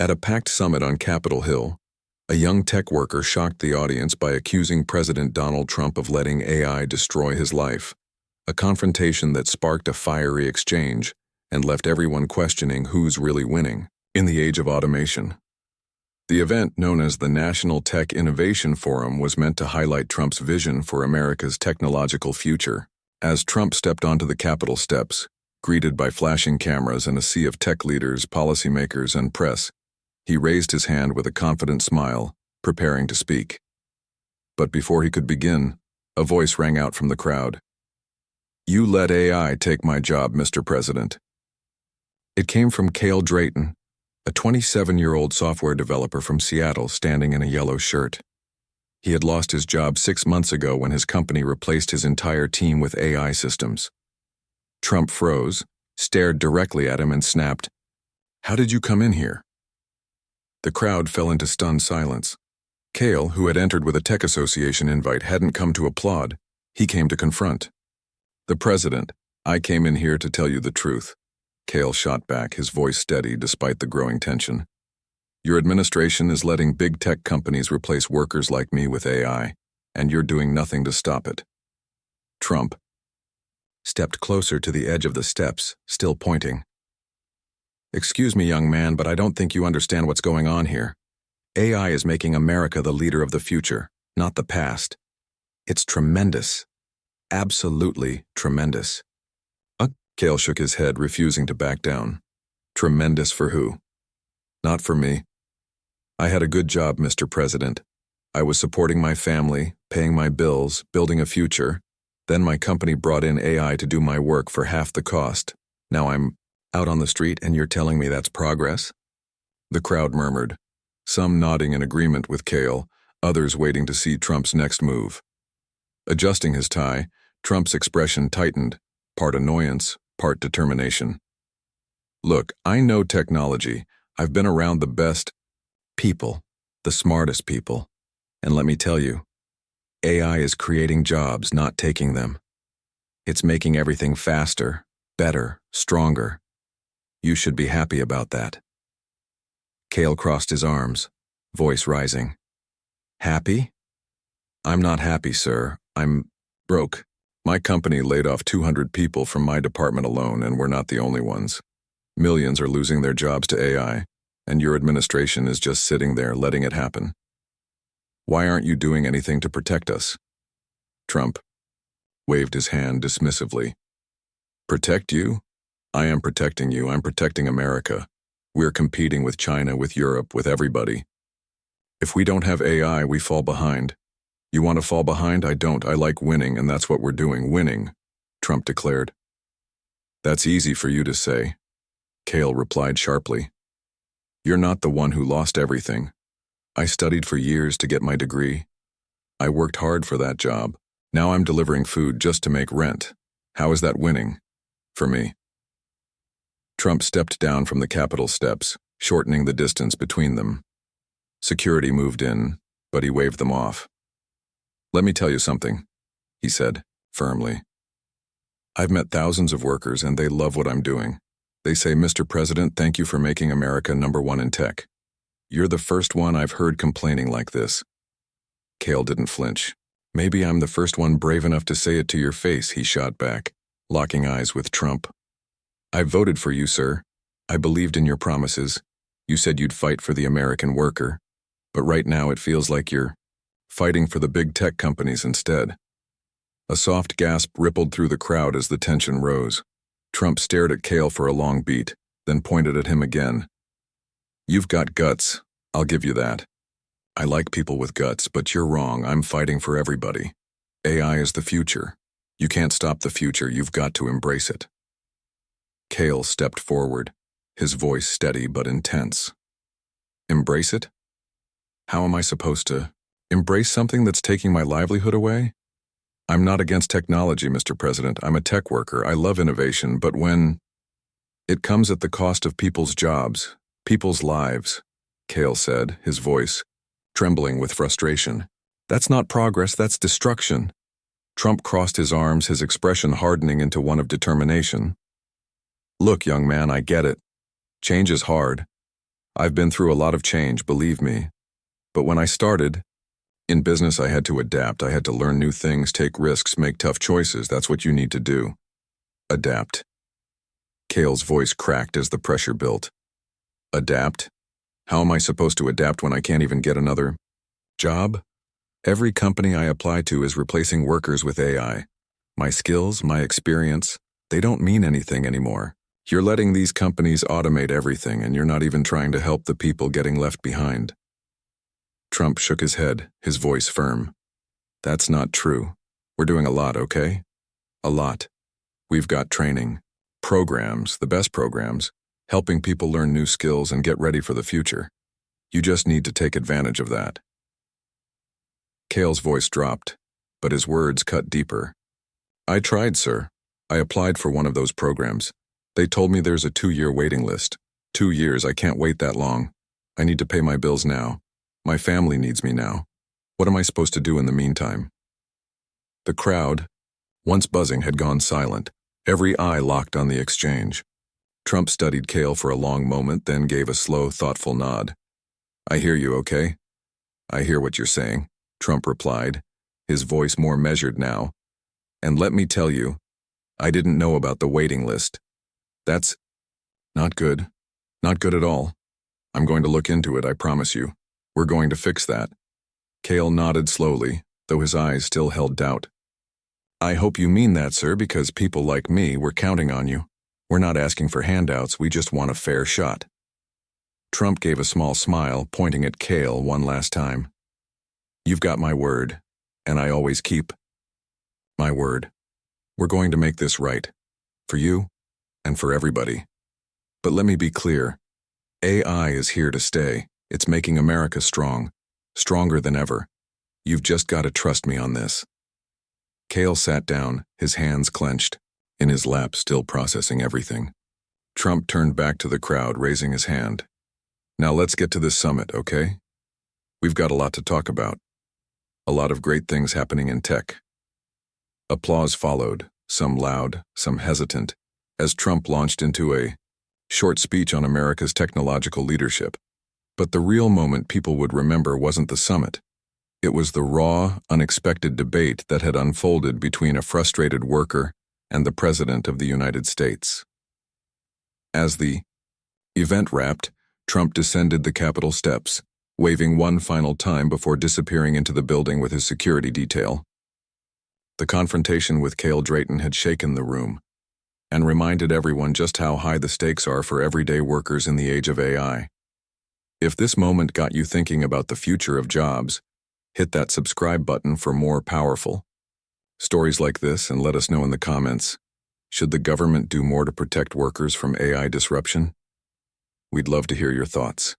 At a packed summit on Capitol Hill, a young tech worker shocked the audience by accusing President Donald Trump of letting AI destroy his life, a confrontation that sparked a fiery exchange and left everyone questioning who's really winning in the age of automation. The event, known as the National Tech Innovation Forum, was meant to highlight Trump's vision for America's technological future. As Trump stepped onto the Capitol steps, greeted by flashing cameras and a sea of tech leaders, policymakers, and press, he raised his hand with a confident smile, preparing to speak. But before he could begin, a voice rang out from the crowd. "You let AI take my job, Mr. President." It came from Kael Drayton, a 27-year-old software developer from Seattle standing in a yellow shirt. He had lost his job 6 months ago when his company replaced his entire team with AI systems. Trump froze, stared directly at him, and snapped, "How did you come in here?" The crowd fell into stunned silence. Kael, who had entered with a tech association invite, hadn't come to applaud. He came to confront. "The president, I came in here to tell you the truth." Kael shot back, his voice steady despite the growing tension. "Your administration is letting big tech companies replace workers like me with AI, and you're doing nothing to stop it." Trump stepped closer to the edge of the steps, still pointing. "Excuse me, young man, but I don't think you understand what's going on here. AI is making America the leader of the future, not the past. It's tremendous. Absolutely tremendous." Kael shook his head, refusing to back down. "Tremendous for who?" "Not for me. I had a good job, Mr. President. I was supporting my family, paying my bills, building a future. Then my company brought in AI to do my work for half the cost. Now I'm out on the street and you're telling me that's progress?" The crowd murmured, some nodding in agreement with Kael, others waiting to see Trump's next move. Adjusting his tie, Trump's expression tightened, part annoyance, part determination. "Look, I know technology. I've been around the best people, the smartest people. And let me tell you, AI is creating jobs, not taking them. It's making everything faster, better, stronger. You should be happy about that." Kael crossed his arms, voice rising. "Happy? I'm not happy, sir. I'm broke. My company laid off 200 people from my department alone, and we're not the only ones. Millions are losing their jobs to AI, and your administration is just sitting there letting it happen. Why aren't you doing anything to protect us?" Trump waved his hand dismissively. "Protect you? I am protecting you. I'm protecting America. We're competing with China, with Europe, with everybody. If we don't have AI, we fall behind. You want to fall behind? I don't. I like winning, and that's what we're doing, winning," Trump declared. "That's easy for you to say," Kael replied sharply. "You're not the one who lost everything. I studied for years to get my degree. I worked hard for that job. Now I'm delivering food just to make rent. How is that winning? For me?" Trump stepped down from the Capitol steps, shortening the distance between them. Security moved in, but he waved them off. "Let me tell you something," he said, firmly. "I've met thousands of workers and they love what I'm doing. They say, 'Mr. President, thank you for making America #1 in tech.' You're the first one I've heard complaining like this." Kael didn't flinch. "Maybe I'm the first one brave enough to say it to your face," he shot back, locking eyes with Trump. "I voted for you, sir. I believed in your promises. You said you'd fight for the American worker. But right now it feels like you're fighting for the big tech companies instead." A soft gasp rippled through the crowd as the tension rose. Trump stared at Kael for a long beat, then pointed at him again. "You've got guts, I'll give you that. I like people with guts, but you're wrong. I'm fighting for everybody. AI is the future. You can't stop the future, you've got to embrace it." Kael stepped forward, his voice steady but intense. "Embrace it? How am I supposed to embrace something that's taking my livelihood away? I'm not against technology, Mr. President. I'm a tech worker. I love innovation, but when it comes at the cost of people's jobs, people's lives," Kael said, his voice trembling with frustration. "That's not progress, that's destruction." Trump crossed his arms, his expression hardening into one of determination. "Look, young man, I get it. Change is hard. I've been through a lot of change, believe me. But when I started, in business I had to adapt. I had to learn new things, take risks, make tough choices. That's what you need to do. Adapt. Kael's voice cracked as the pressure built. Adapt? How am I supposed to adapt when I can't even get another job? Every company I apply to is replacing workers with AI. My skills, my experience, they don't mean anything anymore. You're letting these companies automate everything, and you're not even trying to help the people getting left behind. Trump shook his head, his voice firm. That's not true. We're doing a lot, okay? A lot. We've got training, programs, the best programs, helping people learn new skills and get ready for the future. You just need to take advantage of that. Kael's voice dropped, but his words cut deeper. I tried, sir. I applied for one of those programs. They told me there's a 2-year waiting list. 2 years, I can't wait that long. I need to pay my bills now. My family needs me now. What am I supposed to do in the meantime? The crowd, once buzzing, had gone silent, every eye locked on the exchange. Trump studied Kael for a long moment, then gave a slow, thoughtful nod. I hear you, okay? I hear what you're saying, Trump replied, his voice more measured now. And let me tell you, I didn't know about the waiting list. That's not good. Not good at all. I'm going to look into it, I promise you. We're going to fix that. Kael nodded slowly, though his eyes still held doubt. I hope you mean that, sir, because people like me, we're counting on you. We're not asking for handouts, we just want a fair shot. Trump gave a small smile, pointing at Kael one last time. You've got my word, and I always keep my word. We're going to make this right. For you, and for everybody. But let me be clear. AI is here to stay. It's making America strong. Stronger than ever. You've just got to trust me on this. Kael sat down, his hands clenched, in his lap still processing everything. Trump turned back to the crowd, raising his hand. Now let's get to this summit, okay? We've got a lot to talk about. A lot of great things happening in tech. Applause followed, some loud, some hesitant, as Trump launched into a short speech on America's technological leadership. But the real moment people would remember wasn't the summit. It was the raw, unexpected debate that had unfolded between a frustrated worker and the President of the United States. As the event wrapped, Trump descended the Capitol steps, waving one final time before disappearing into the building with his security detail. The confrontation with Kael Drayton had shaken the room, and reminded everyone just how high the stakes are for everyday workers in the age of AI. If this moment got you thinking about the future of jobs, hit that subscribe button for more powerful stories like this, and let us know in the comments, should the government do more to protect workers from AI disruption? We'd love to hear your thoughts.